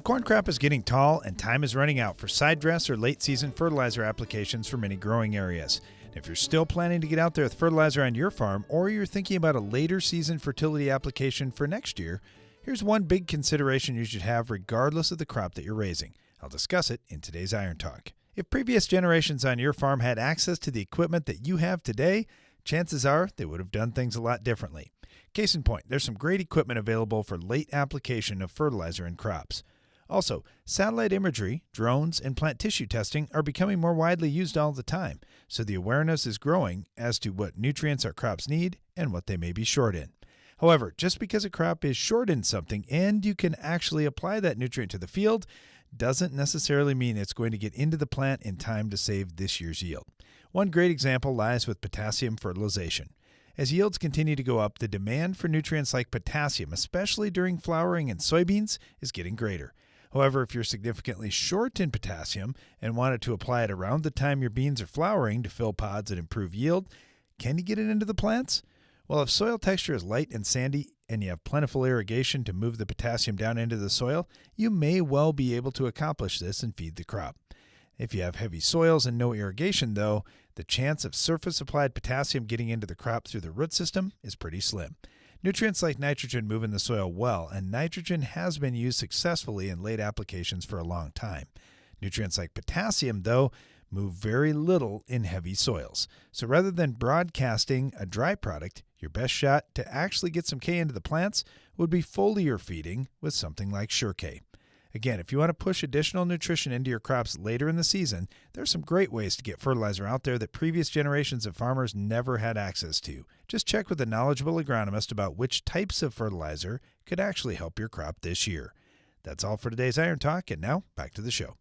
corn crop is getting tall and time is running out for side dress or late season fertilizer applications for many growing areas. If you're still planning to get out there with fertilizer on your farm, or you're thinking about a later season fertility application for next year, here's one big consideration you should have regardless of the crop that you're raising. I'll discuss it in today's Iron Talk. If previous generations on your farm had access to the equipment that you have today, chances are they would have done things a lot differently. Case in point, there's some great equipment available for late application of fertilizer in crops. Also, satellite imagery, drones, and plant tissue testing are becoming more widely used all the time, so the awareness is growing as to what nutrients our crops need and what they may be short in. However, just because a crop is short in something and you can actually apply that nutrient to the field doesn't necessarily mean it's going to get into the plant in time to save this year's yield. One great example lies with potassium fertilization. As yields continue to go up, the demand for nutrients like potassium, especially during flowering in soybeans, is getting greater. However, if you're significantly short in potassium and wanted to apply it around the time your beans are flowering to fill pods and improve yield, can you get it into the plants? Well, if soil texture is light and sandy and you have plentiful irrigation to move the potassium down into the soil, you may well be able to accomplish this and feed the crop. If you have heavy soils and no irrigation, though, the chance of surface-applied potassium getting into the crop through the root system is pretty slim. Nutrients like nitrogen move in the soil well, and nitrogen has been used successfully in late applications for a long time. Nutrients like potassium, though, move very little in heavy soils. So rather than broadcasting a dry product, your best shot to actually get some K into the plants would be foliar feeding with something like Sure-K. Again, if you want to push additional nutrition into your crops later in the season, there are some great ways to get fertilizer out there that previous generations of farmers never had access to. Just check with a knowledgeable agronomist about which types of fertilizer could actually help your crop this year. That's all for today's Iron Talk, and now back to the show.